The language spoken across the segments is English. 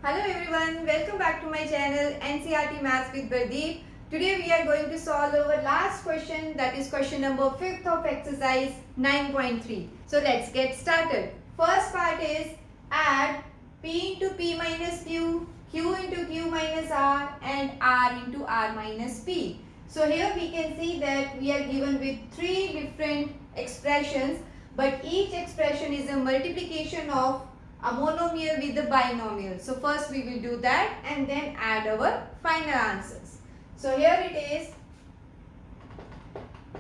Hello everyone, welcome back to my channel NCERT Maths with Pradeep. Today we are going to solve our last question, that is question number 5th of exercise 9.3. So let's get started. First part is add P into P minus Q, Q into Q minus R and R into R minus P. So here we can see that we are given with three different expressions, but each expression is a multiplication of a monomial with the binomial. So first we will do that and then add our final answers. So here it is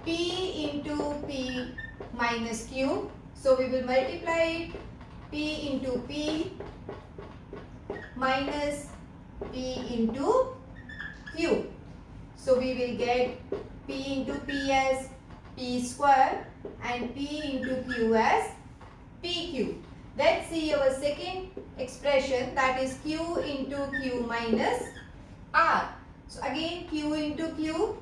P into P minus Q. So we will multiply it P into P minus P into Q. So we will get P into P as P square and P into Q as PQ. Let's see our second expression, that is Q into Q minus R. So again Q into Q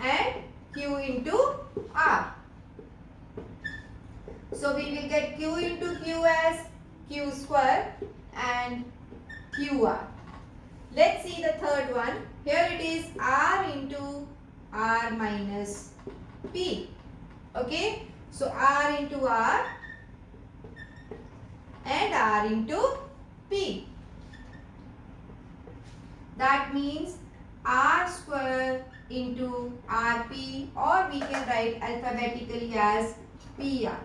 and Q into R. So we will get Q into Q as Q square and QR. Let's see the third one. Here it is R into R minus P. Okay. So R into R and R into P. That means R square into RP, or we can write alphabetically as PR.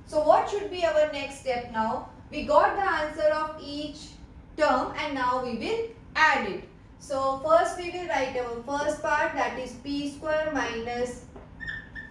So what should be our next step now? We got the answer of each term and now we will add it. So first we will write our first part, that is P square minus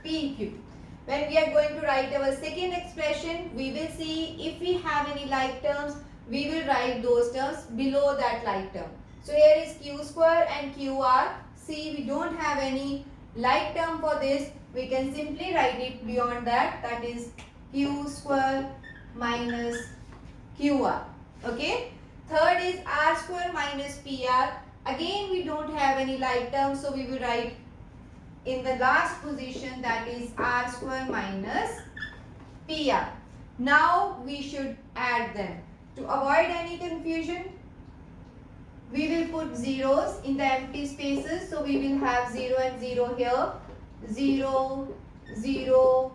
PQ. When we are going to write our second expression, we will see if we have any like terms, we will write those terms below that like term. So here is Q square and QR. See, we don't have any like term for this. We can simply write it beyond that, that is Q square minus QR. Okay. Third is R square minus PR. Again, we don't have any like term, so we will write in the last position, that is R square minus PR. Now we should add them. To avoid any confusion, we will put zeros in the empty spaces. So we will have 0 and 0 here. 0, 0,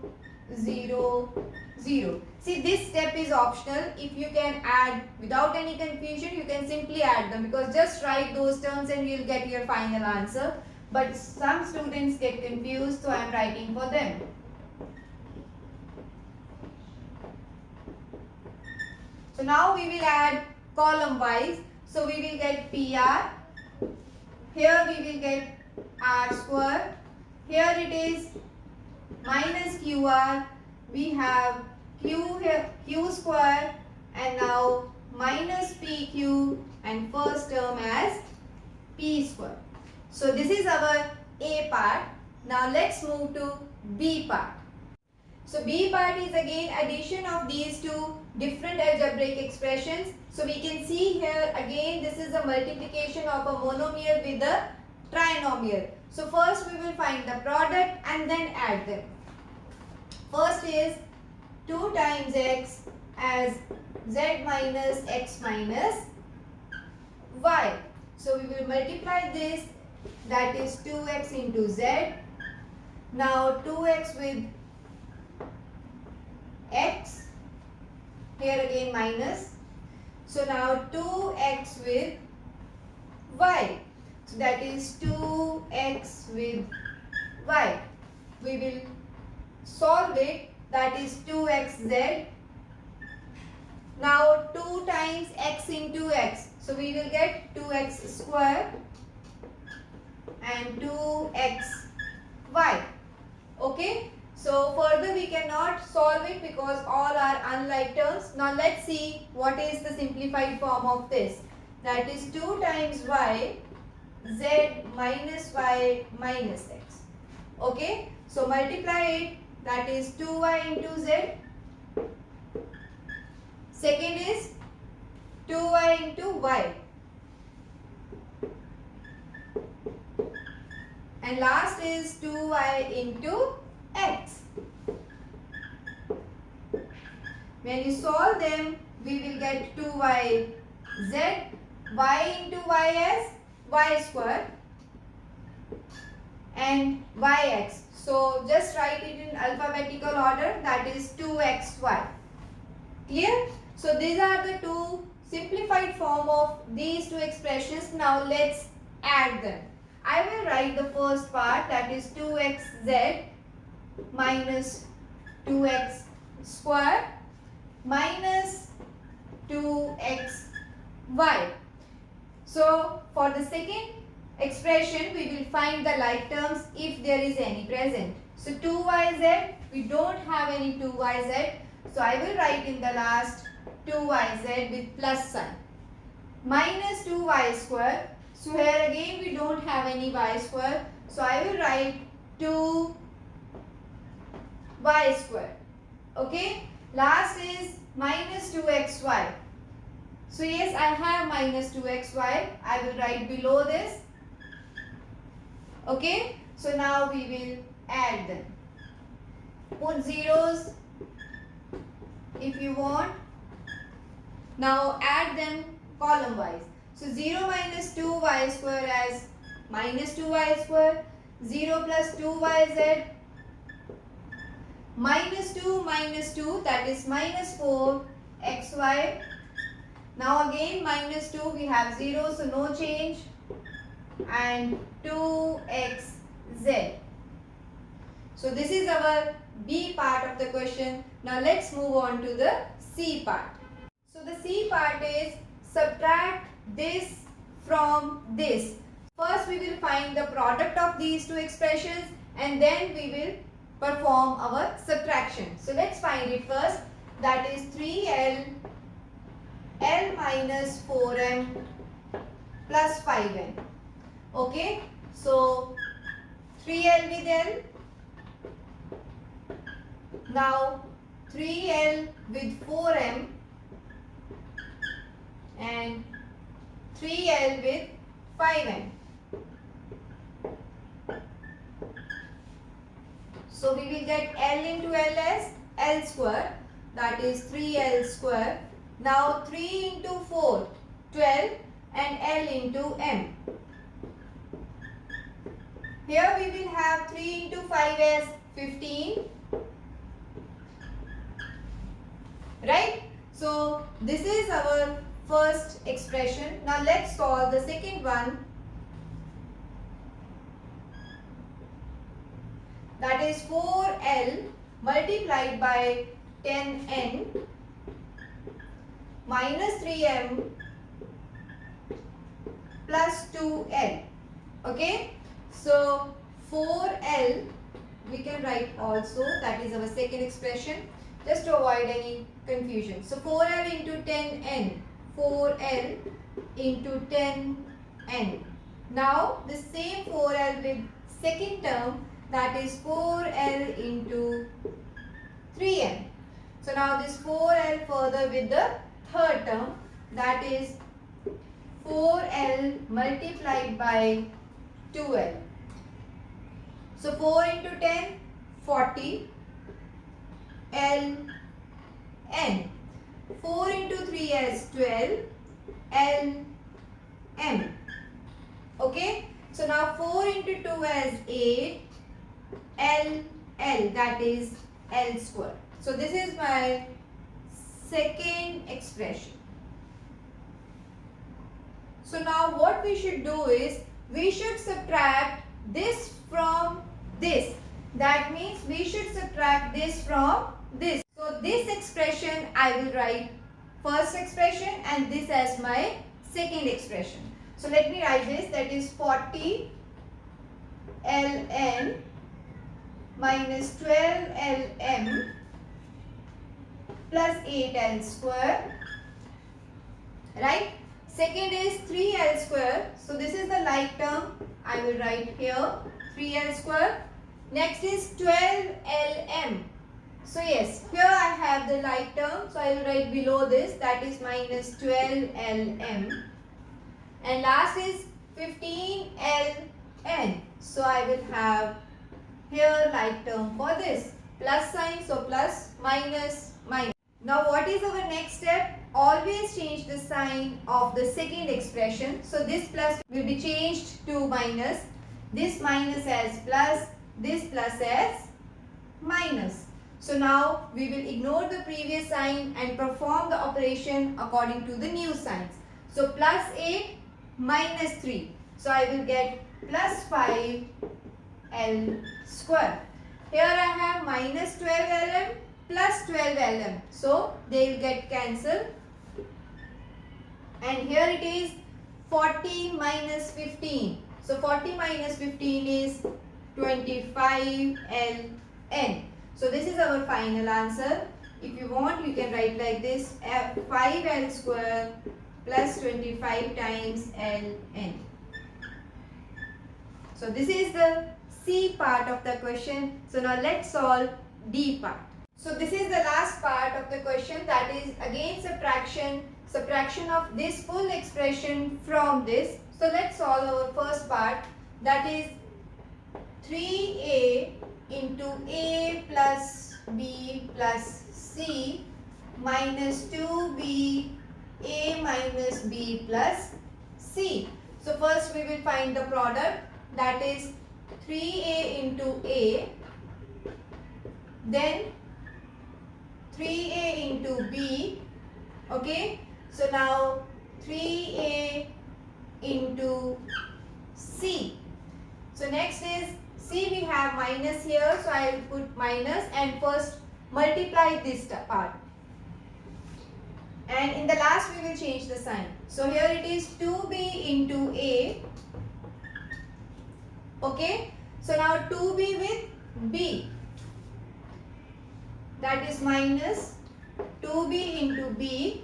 0, 0. See, this step is optional. If you can add without any confusion, you can simply add them, because just write those terms and you will get your final answer. But some students get confused, so I am writing for them. So now we will add column wise. So we will get PR. Here we will get R square. Here it is minus QR. We have Q here, Q square, and now minus PQ, and first term as P square. So this is our A part. Now let's move to B part. So B part is again addition of these two different algebraic expressions. So we can see here again this is a multiplication of a monomial with a trinomial. So first we will find the product and then add them. First is 2 times x as z minus x minus y. So we will multiply this, that is 2x into z. Now 2x with x, here again minus. So now 2x with y. So that is 2x with y. We will solve it, that is 2xz. Now 2 times x into x. So we will get 2x square and 2xy. Okay. So further we cannot solve it because all are unlike terms. Now let's see what is the simplified form of this. That is 2 times y z minus y minus x. Okay. So multiply it, that is 2y into z. Second is 2y into y. And last is 2y into x. When you solve them, we will get 2yz. Y into y as y square and yx. So just write it in alphabetical order, that is 2xy. Clear? So these are the two simplified form of these two expressions. Now let's add them. I will write the first part, that is 2xz minus 2x square minus 2xy. So for the second expression, we will find the like terms if there is any present. So 2yz, we don't have any 2yz. So I will write in the last 2yz with plus sign. Minus 2y square. So here again we don't have any y square. So I will write 2y square. Okay. Last is minus 2xy. So yes, I have minus 2xy. I will write below this. Okay. So now we will add them. Put zeros if you want. Now add them column wise. So 0 minus 2y square as minus 2y square. 0 plus 2yz minus 2 that is minus 4xy. Now again minus 2, we have 0, so no change, and 2xz. So this is our B part of the question. Now let's move on to the C part. So the C part is subtract this from this. First we will find the product of these two expressions and then we will perform our subtraction. So let's find it first. That is 3l L minus 4m plus 5n. Okay. So 3l with l. Now 3l with 4m and 3l with 5n. So we will get L into L as L square, that is 3L square. Now 3 into 4, 12, and L into M. Here we will have 3 into 5 as 15. Right? So this is our first expression. Now let's solve the second one. That is 4L multiplied by 10N minus 3M plus 2L. Okay. So 4L we can write also, that is our second expression, just to avoid any confusion. So 4L into 10N. 4L into 10N. Now the same 4L with second term, that is 4L into 3n. So now this 4L further with the third term, that is 4L multiplied by 2L. So 4 into 10, 40 L N. 4 into 3 as 12 L M. Okay. So now 4 into 2 as 8 L, that is L square. So this is my second expression. So now what we should do is, we should subtract this from this. That means we should subtract this from this. So this expression I will write first expression and this as my second expression. So let me write this, that is 40 Ln minus 12 Lm plus 8L square. Right? Second is 3L square. So this is the like term. I will write here 3L square. Next is 12Lm. So yes, here I have the like term. So I will write below this, that is minus 12Lm. And last is 15Ln. So I will have here like term for this. Plus sign, so plus, minus, minus. Now what is our next step? always change the sign of the second expression. So this plus will be changed to minus, this minus as plus, this plus as minus. So now we will ignore the previous sign and perform the operation according to the new signs. So plus 8 minus 3. So I will get plus 5 L square. Here I have minus 12 Lm plus 12 Lm. So they will get cancelled. And here it is 40 minus 15. So 40 minus 15 is 25 Ln. So this is our final answer. If you want, you can write like this: 5L square plus 25 times Ln. So this is the C part of the question. So now let's solve D part. So this is the last part of the question, that is again subtraction of this full expression from this. So let's solve our first part, that is 3A into A plus B plus C minus 2B A minus B plus C. So first we will find the product, that is 3A into A, then 3A into B. Okay, so now 3A into C. So next is C, we have minus here, so I will put minus and first multiply this part. And in the last we will change the sign. So here it is 2B into A. Okay, so now 2B with B, that is minus 2B into B.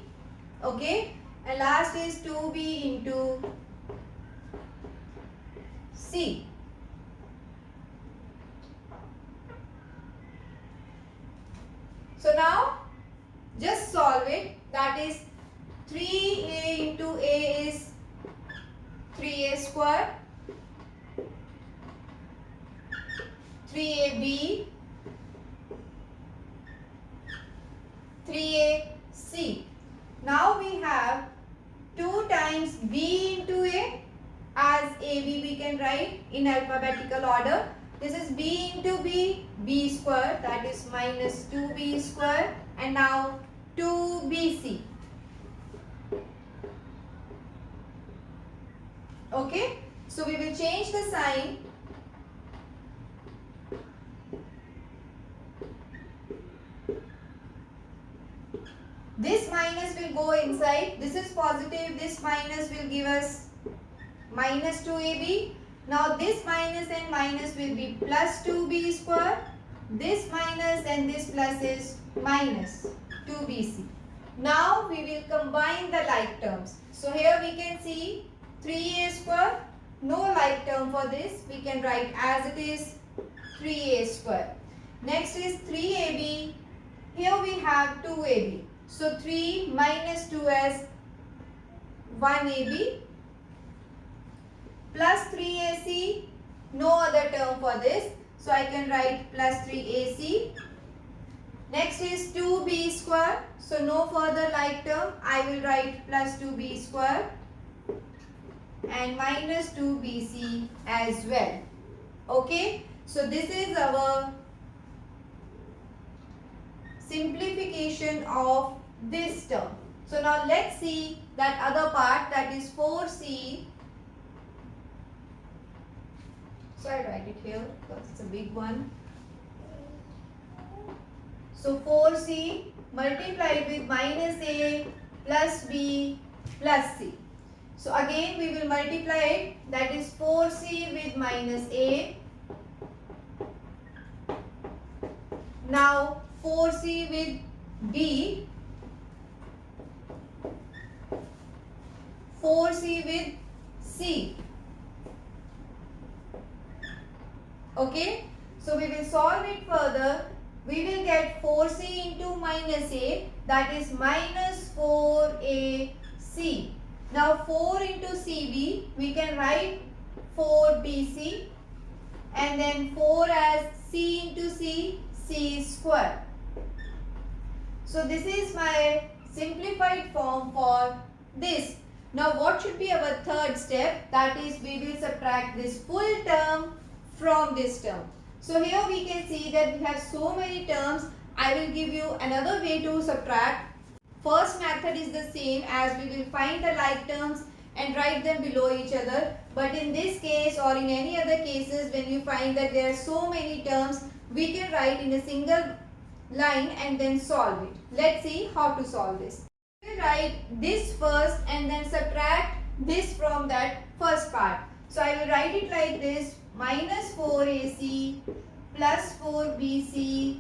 Okay, and last is 2B into C. So now just solve it, that is 3A into A is 3A square, 3AB, 3AC. Now we have 2 times B into A, as AB we can write in alphabetical order. This is B into B, B square, that is minus 2B square, and now 2BC. Okay, so we will change the sign. This minus will go inside, this is positive, this minus will give us minus 2AB. Now this minus and minus will be plus 2B square, this minus and this plus is minus 2BC. Now we will combine the like terms. So here we can see 3A square, no like term for this, we can write as it is 3A square. Next is 3AB, here we have 2AB. So 3 minus 2 as 1AB plus 3AC, no other term for this. So I can write plus 3AC. Next is 2B square. So no further like term. I will write plus 2B square and minus 2BC as well. Okay. So this is our simplification of this term. So now let's see that other part, that is 4C. So I write it here because it's a big one. So 4C multiplied with minus A plus B plus C. So again we will multiply it, that is 4C with minus A. Now 4C with B, 4C with C. Okay, so we will solve it further. We will get 4C into minus A, that is minus 4AC. Now 4 into CB, we can write 4BC, and then 4 as C into C, C square. So this is my simplified form for this. Now what should be our third step? That is, we will subtract this full term from this term. So here we can see that we have so many terms. I will give you another way to subtract. First method is the same, as we will find the like terms and write them below each other. But in this case or in any other cases, when you find that there are so many terms, we can write in a single line and then solve it. Let's see how to solve this. We will write this first and then subtract this from that first part. So I will write it like this: minus 4ac plus 4bc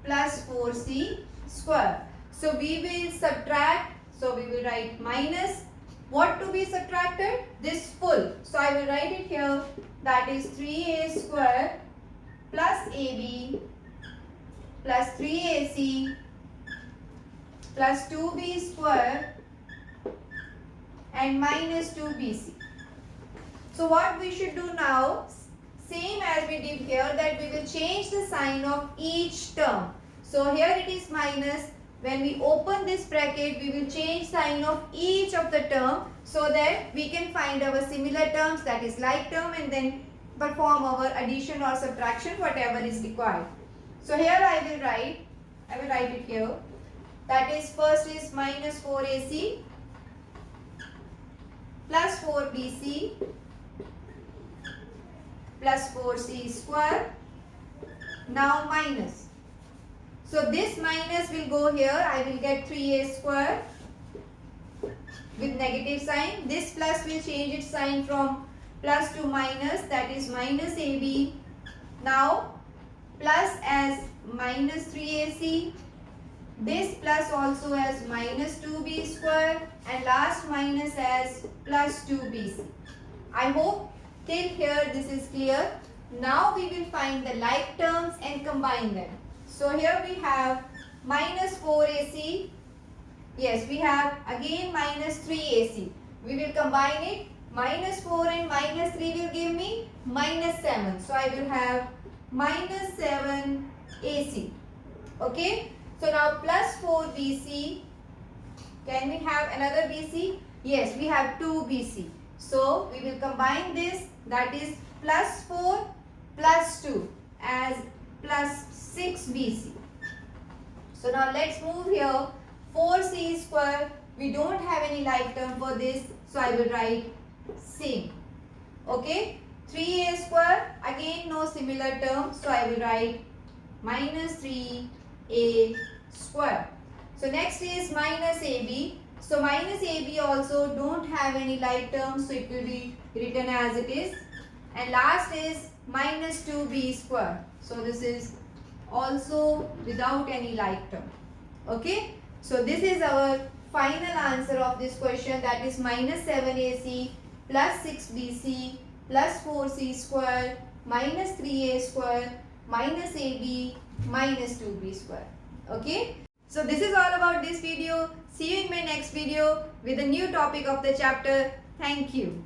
plus 4c square. So we will subtract, so we will write minus, what to be subtracted? This full. So I will write it here, that is 3a square plus ab plus 3ac plus 2b square and minus 2bc. So what we should do now, same as we did here, that we will change the sign of each term. So here it is minus. When we open this bracket, we will change sign of each of the term so that we can find our similar terms, that is like term, and then perform our addition or subtraction, whatever is required. So here I will write it here. That is, first is minus 4ac plus 4bc plus 4c square. Now minus. So this minus will go here. I will get 3a square with negative sign. This plus will change its sign from plus to minus, that is minus ab. Now plus as minus 3ac. This plus also as minus 2b square, and last minus as plus 2bc. I hope till here this is clear. Now we will find the like terms and combine them. So here we have minus 4ac. Yes, we have again minus 3ac. We will combine it. Minus 4 and minus 3 will give me minus 7. So I will have minus 7ac. Okay. So now plus 4bc. Can we have another bc? Yes, we have 2bc. So we will combine this, that is plus 4 plus 2 as plus 6bc. So now let's move here. 4c square. We don't have any like term for this, so I will write same. Okay. 3a square. Again no similar term, so I will write minus 3a square. So next is minus ab. So minus ab also don't have any like terms, so it will be written as it is. And last is minus 2b square. So this is also without any like term. Okay. So this is our final answer of this question, that is minus 7ac plus 6bc plus 4c square minus 3a square minus ab minus 2b square. Okay. So this is all about this video. See you in my next video with a new topic of the chapter. Thank you.